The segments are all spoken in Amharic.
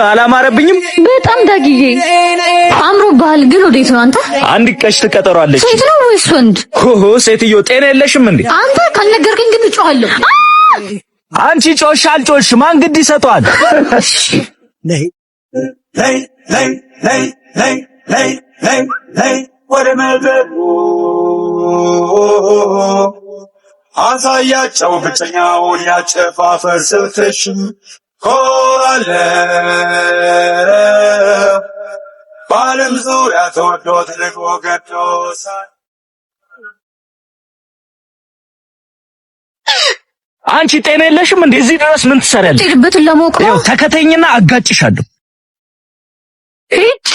አላማረብኝም በጣም ዳግዬ አምሮብሃል። ግን ወዴት ነው አንተ? አንድ ቀሽት ቀጠሮ አለች። ሴት ነው ወይስ ወንድ? ሆሆ ሴትዮ ጤና የለሽም እንዴ? አንተ ካልነገርከኝ ግን እጮሃለሁ። አንቺ ጮሽ አልጮሽ ማን ግድ ይሰጧል? ነይ ነይ ነይ ነይ ነይ ነይ ነይ ነይ ወደ መድረኩ አሳያቸው ብቸኛውን ያጨፋፈር ስልትሽ ኮራለ በዓለም ዙሪያ ተወዶ ትልቅ ወገዶሳ አንቺ ጤና የለሽም እንዴ? እዚህ ድረስ ምን ትሰሪያለሽ? ትሄድበትን ለማወቅ ነው። ተከተኝና አጋጭሻለሁ። ሂድ።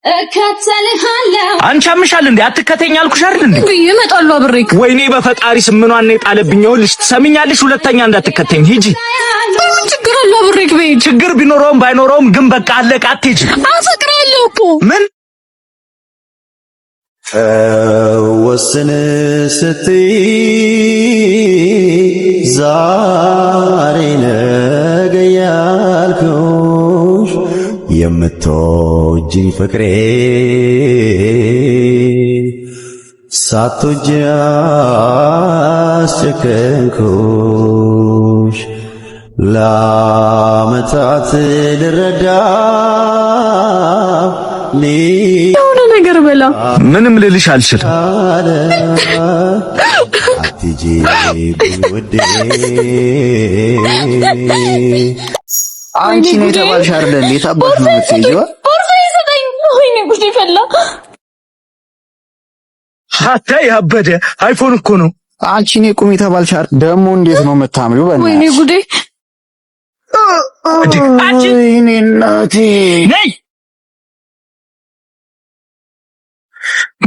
እከተልሃለሁ። አንቺ አምሻል እንዴ? አትከተኝ አልኩሽ አይደል እንዴ? እመጣለሁ አብሬክ። ወይኔ በፈጣሪ ስም ምኗን ነው የጣለብኝ? ይኸውልሽ ትሰሚኛለሽ? ሁለተኛ እንዳትከተኝ ሂጂ። ምን ችግር አለው አብሬክ? በይ ችግር ቢኖረውም ባይኖረውም ግን በቃ አለቀ። አትሄጂ። አፈቅራለሁ እኮ። ምን ወስን ስትይ ዛሬ ነገ ያልኩሽ የምትወጂኝ ፍቅሬ ሳትወጂ አስጨከንኩሽ ለዓመታት ልረዳ የሆነ ነገር በላ። ምንም ልልሽ አልችልም። አትጂ ውዴ አንቺ ነው የተባልሽ አይደል? የታባሽ ነው የምትይዘው? ቦርሳ ይሰጠኝ። ወይኔ ጉዴ ፈላ። አታይ ያበደ አይፎን እኮ ነው። አንቺ ነው ቁም የተባልሽ አይደል? ደግሞ እንዴት ነው የምታምሪው? በእናትሽ ወይኔ ጉዴ። አንቺ ወይኔ እናቴ ነይ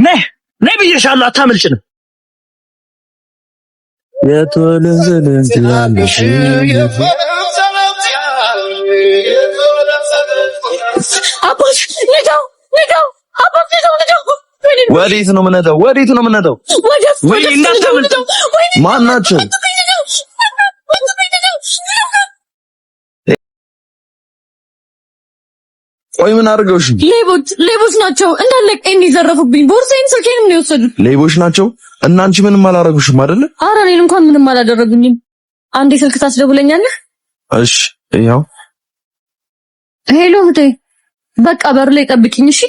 ነይ ነይ ብዬሻለሁ። አታመልጭንም። የተወለዘለን ትላለሽ አባሽ ልጃው አባሽ ልጃው ወዴት ነው የምነዳው? ወዴት ነው የምነዳው? ወይ እንዳታመልጥ። ማን ናቸው? ቆይ ምን አድርገውሽ? ሌቦች ናቸው እንዳለ ቀን ይዘረፉብኝ። ቦርሳዬን ስልኬንም ነው የወሰዱት። ሌቦች ናቸው እና አንቺ ምንም አላረጉሽም አይደለ? ኧረ እኔን እንኳን ምንም አላደረጉኝም። አንዴ ስልክ ታስደውለኛለህ? እሺ ያው ሄሎ እህቴ፣ በቃ በር ላይ ጠብቂኝ እሺ።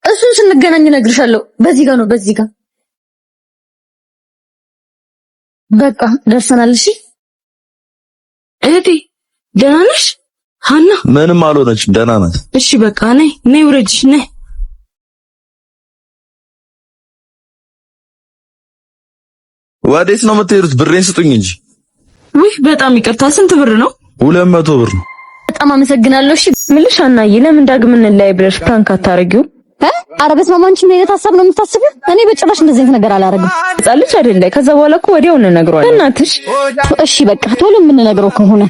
እሱን ስንገናኝ እነግርሻለሁ። በዚህ ጋር ነው በዚህ ጋር። በቃ ደርሰናል። እሺ እህቴ፣ ደህና ነሽ? ሀና ምንም አልሆነችም፣ ደህና ናት። እሺ በቃ ነይ ውረጅሽ ነይ። ወዴት ነው የምትሄዱት? ብሬን ስጡኝ እንጂ። ውይ በጣም ይቅርታ። ስንት ብር ነው? 200 ብር ነው። በጣም አመሰግናለሁ። እሺ ምልሽ ሀናዬ፣ ለምን ዳግም እንላይ ብለሽ ፕራንክ አታረጊው? ኧረ በስመ አብ፣ አንቺ ምን አይነት ሀሳብ ነው የምታስቢው? እኔ በጭራሽ እንደዚህ አይነት ነገር አላረግም። ጻልሽ አይደለ? ከዛ በኋላ እኮ ወዲያው እንነግረዋለን። እናትሽ እሺ በቃ ቶሎ የምንነግረው ከሆነ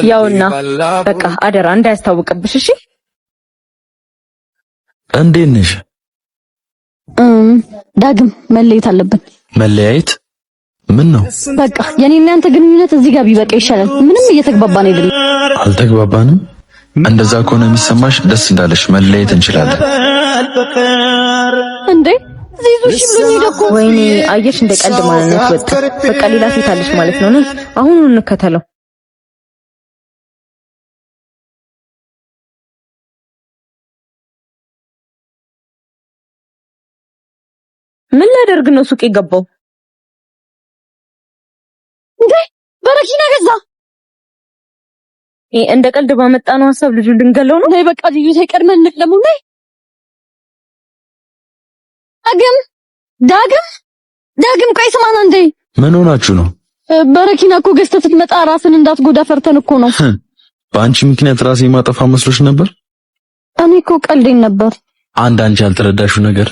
ያውና በቃ አደራ እንዳያስታውቅብሽ እሺ። እንዴት ነሽ? ዳግም መለየት አለብን። መለያየት? ምን ነው? በቃ የኔና ያንተ ግንኙነት እዚህ ጋር ቢበቃ ይሻላል። ምንም እየተግባባን አይደለም። አልተግባባንም? እንደዛ ከሆነ የሚሰማሽ ደስ እንዳለሽ መለየት እንችላለን። እንዴ ዚዙሽ ብሎኝ ደኮ። ወይኔ አየሽ፣ እንደ ቀልድ ማለት ነው። በቃ ሌላ ሴት አለሽ ማለት ነው። አሁን እንከተለው። ምን ላደርግ ነው ሱቅ የገባው? እንዴ በረኪና ገዛ። እንደ ቀልድ ባመጣነው ሐሳብ ልጁ ልንገለው ነው። ነይ በቃ ልዩ ሳይቀድመን እንቅደሙ። ነይ ዳግም ቆይ ስማና። እንዴ ምን ሆናችሁ ነው? በረኪና እኮ ገዝተህ ስትመጣ ራስን እንዳትጎዳ ፈርተን እኮ ነው። በአንቺ ምክንያት ራሴ ማጠፋ መስሎሽ ነበር? እኔ እኮ ቀልዴን ነበር። አንቺ ያልተረዳሽው ነገር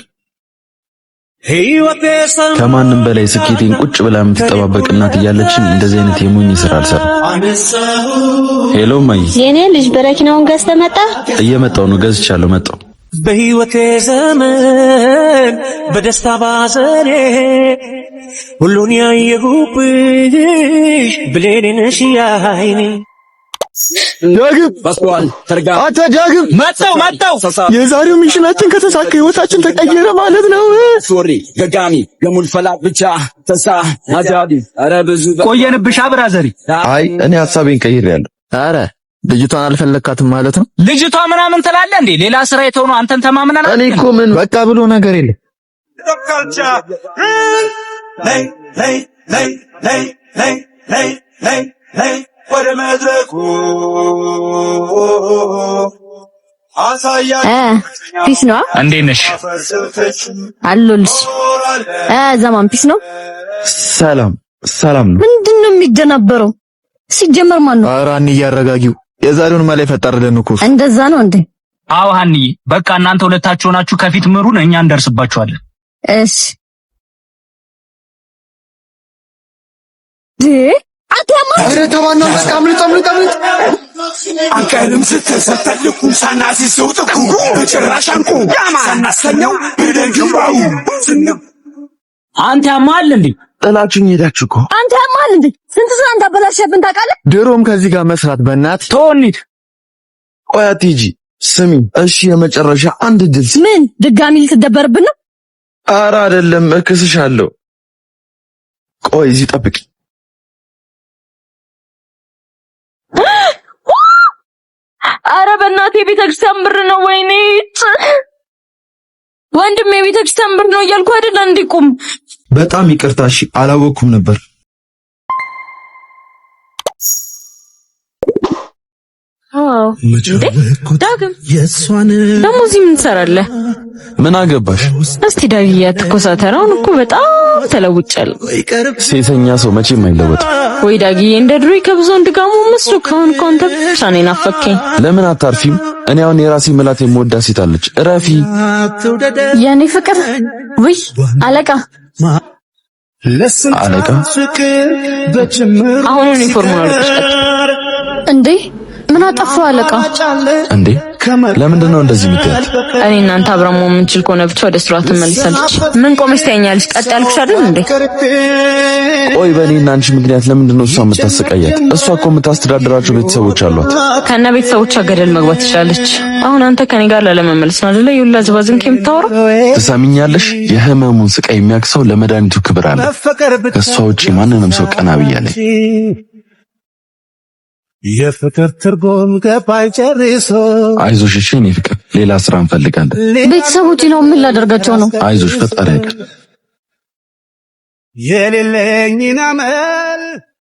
ከማንም በላይ ስኬቴን ቁጭ ብላ የምትጠባበቅ እናት እያለችኝ እንደዚህ አይነት የሞኝ ስራ አልሰራም። ሄሎ ማይ፣ የኔ ልጅ በረኪናውን ገዝተህ መጣ? እየመጣሁ ነው። ገዝቻለሁ፣ መጣሁ። በህይወቴ ዘመን በደስታ ባዘኔ ሁሉን ያየሁብሽ ብሌኔ ነሽ ያይኔ። ዳግም ባስዋል ተርጋ አታ ዳግም መጣው የዛሬው ሚሽናችን ከተሳካ ህይወታችን ተቀየረ ማለት ነው። ሶሪ ገጋሚ የሙልፈላ ብቻ ተሳ አጃቢ አረ ብዙ ቆየንብሽ ብራዘሪ። አይ እኔ ሐሳቤን ቀይሬያለሁ። አረ ልጅቷን አልፈለካትም ማለት ነው? ልጅቷ ምናምን ትላለህ እንዴ? ሌላ ስራ የተው ነው አንተን ተማምናና። እኔ እኮ ምን በቃ ብሎ ነገር የለም። ወደ መድረኩ ፒስ ነው። እንዴት ነሽ? አሉልሽ ዘማን ፒስ ነው። ሰላም ነው። ምንድነው የሚደናበረው? ሲጀመር ማን ነው? ኧረ አንዬ አረጋጊው። የዛሬውን ማላይ ፈጠርልን እኮ። እንደዛ ነው እንዴ? አዎ ሀንዬ፣ በቃ እናንተ ሁለታችሁ ሆናችሁ ከፊት ምሩን፣ እኛ እንደርስባችኋለን። እሺ አረ ተባና መስካምልጥ አንቀልም ስትሰተልኩ ሳናሲስው ጥቁ በጭራሻንኩ ሳናሰኘው በደንግባው አንተ ያማል እንዴ? ጥላችሁኝ ሄዳችሁ እኮ። አንተ ያማል እንዴ? ስንት ስራ እንዳበላሸብን ታውቃለህ? ድሮም ከዚህ ጋር መስራት በእናት ተወኒት። ቆይ አትሂጂ፣ ስሚ እሺ፣ የመጨረሻ አንድ ድል። ምን ድጋሚ ልትደበርብን ነው? ኧረ አይደለም፣ እክስሻለሁ። ቆይ እዚህ ጠብቂ። አረ በእናቴ ቤተክርስቲያን ብር ነው። ወይኔ ወንድሜ ቤተክርስቲያን ብር ነው እያልኩ አይደል? እንዲቁም በጣም ይቅርታ። እሺ አላወኩም ነበር። ዳግም ደግሞ እዚህ ምን ትሰራለህ? ምን አገባሽ? እስቲ ዳግዬ አትኮሳተራውን እኮ በጣም ተለውጫለሁ። ሴተኛ ሰው መቼም አይለወጥም። ወይ ዳግዬ እንደ ድሮ ከብዙ እንድጋሙ መስሎ ከሆነ አንተ ብቻ ነኝ ናፈከኝ። ለምን አታርፊም? እኔ አሁን የራሴ ምላት የምወዳት ሴት አለች። እረፊ የኔ ፍቅር። ወይ አለቃ አሁን ዩኒፎርሙን አልቀሽ እንዴ? ምን አጠፋው አለቃ? እንዴ ለምንድን ነው እንደዚህ የምትያት? እኔ እናንተ አብረን መሆን የምንችል ከሆነ ብቻ ወደ ስራ ትመለሳለች። ምን ቆመሽ ታኛለሽ? ቀጥ ያልኩሽ አይደል እንዴ? ቆይ በእኔና አንቺ ምክንያት ለምንድን ነው እሷ የምታሰቃያት? እሷ እኮ የምታስተዳድራቸው ቤተሰቦች አሏት። ከነ ቤተሰቦቿ ገደል መግባት ትችላለች። አሁን አንተ ከኔ ጋር ላለመመለስ ነው አይደል? ይውላ ዝባዝንክ የምታወራው። ትሰሚኛለሽ? የህመሙን ስቃይ የሚያክሰው ለመድኃኒቱ ክብር አለ። ከእሷ ውጪ ማንንም ሰው ቀና ብያለኝ። የፍቅር ትርጉም ገባኝ ጨርሶ። አይዞሽ እሺ፣ እኔ ፍቅር ሌላ ስራ እንፈልጋለን። ቤተሰቦች ነው ምን ላደርጋቸው ነው? አይዞሽ ፈጣሪ ያውቃል። የሌለኝን አመል